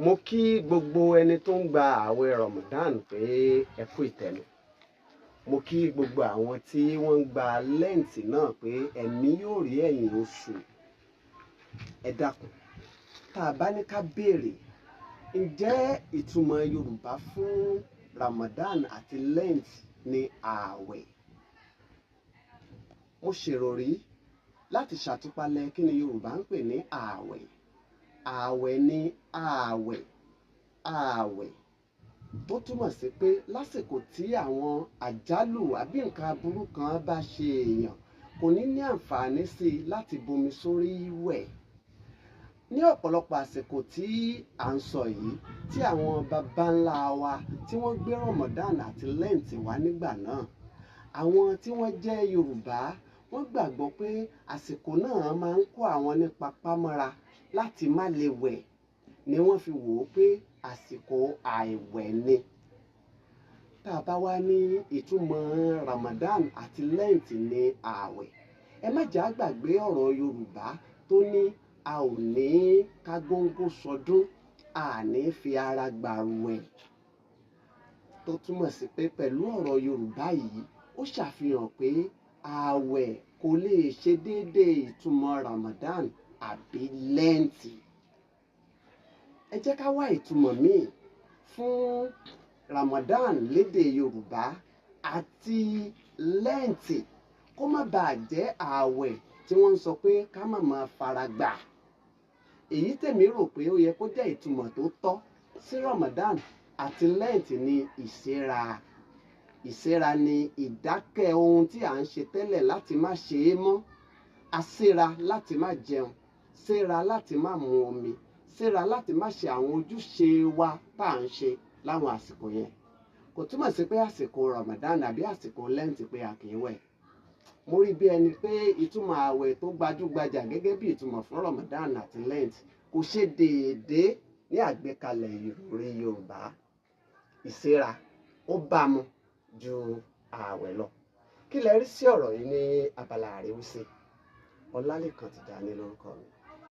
Mo kí gbogbo ẹni tó ń gba ààwẹ̀ Ramadan pé ẹ kú ìtẹ́nu. Mo kí gbogbo àwọn tí wọ́n ń gba lẹ́ǹtì náà pé ẹ̀mí yóò rí ẹ̀yìn oṣù. Ẹ dákun, tá a bá ní ká béèrè, ǹjẹ́ ìtumọ̀ Yorùbá fún Ramadan àti lẹ́ǹtì ni ààwẹ̀? Mo ṣèròrí láti ṣàtúpalẹ̀ kí ni Yorùbá ń pè ní ààwẹ̀. Ààwẹ̀ ni ààwẹ̀ tó túmọ̀ sí pé lásìkò tí àwọn àjálù àbí nǹkan aburú kan bá ṣe èèyàn, kò ní ní àǹfààní sí i láti bomi sórí wẹ̀. Ní ọ̀pọ̀lọpọ̀ àsìkò tí à ń sọ yìí, tí àwọn baba ńlá wa tí wọ́n gbé Ramadan àti lẹ́ǹtì wá nígbà náà, àwọn tí wọ́n jẹ́ Yorùbá wọ́n gbàgbọ́ pé àsìkò náà máa ń kó àwọn ní papámọ́ra láti má lè wẹ̀, ni wọ́n fi wò ó pé àsìkò àìwẹ̀ ni. Tá a bá wá ní ìtumọ̀ Ramadan àti lẹ́ǹtì ní ààwẹ̀, ẹ má jà gbàgbé ọ̀rọ̀ Yorùbá tó ní a ò ní ká góńgó sọdún, a ní fi ara gbààwẹ̀. Tó túmọ̀ sí pé pẹ̀lú ọ̀rọ̀ Yorùbá yìí, ó ṣàfihàn pé ààwẹ̀ kò lè ṣe déédéé ìtumọ̀ Ramadan àbí lẹ́ǹtì. Ẹ jẹ́ ká wá ìtumọ̀ míì fún Ramadan lédè Yorùbá àti lẹ́ǹtì kó má bàa jẹ́ ààwẹ̀ tí wọ́n ń sọ pé ká má máa fara gbà. Èyí tèmi rò pé ó yẹ kó jẹ́ ìtumọ̀ tó tọ́ sí Ramadan àti lẹ́ǹtì ni ìṣẹ́ra. Ìṣẹ́ra ni ìdákẹ́ ohun tí à ń ṣe tẹ́lẹ̀ láti má ṣe é mọ́. A ṣẹ́ra láti má jẹun, ṣẹ́ra láti má mu omi, ṣẹ́ra láti má ṣe àwọn ojúṣe wa tá à ń ṣe láwọn àsìkò yẹn. Kò túmọ̀ sí pé àsìkò Ramadan àbí àsìkò lẹ́ǹtì pé a kì í wẹ̀. Mo rí bí ẹni pé ìtumọ̀ ààwẹ̀ tó gbajúgbajà gẹ́gẹ́ bí ìtumọ̀ fún Ramadan àti lẹ́ǹtì kò ṣe déédéé ní àgbékalẹ̀ ìròrí Yorùbá. Ìṣẹ́ra ó bá mu ju ààwẹ̀ lọ. Kí lẹ rí sí ọ̀rọ̀ yìí ní abala àríwísí? Ọlálékan Tìjání lórúkọ mi.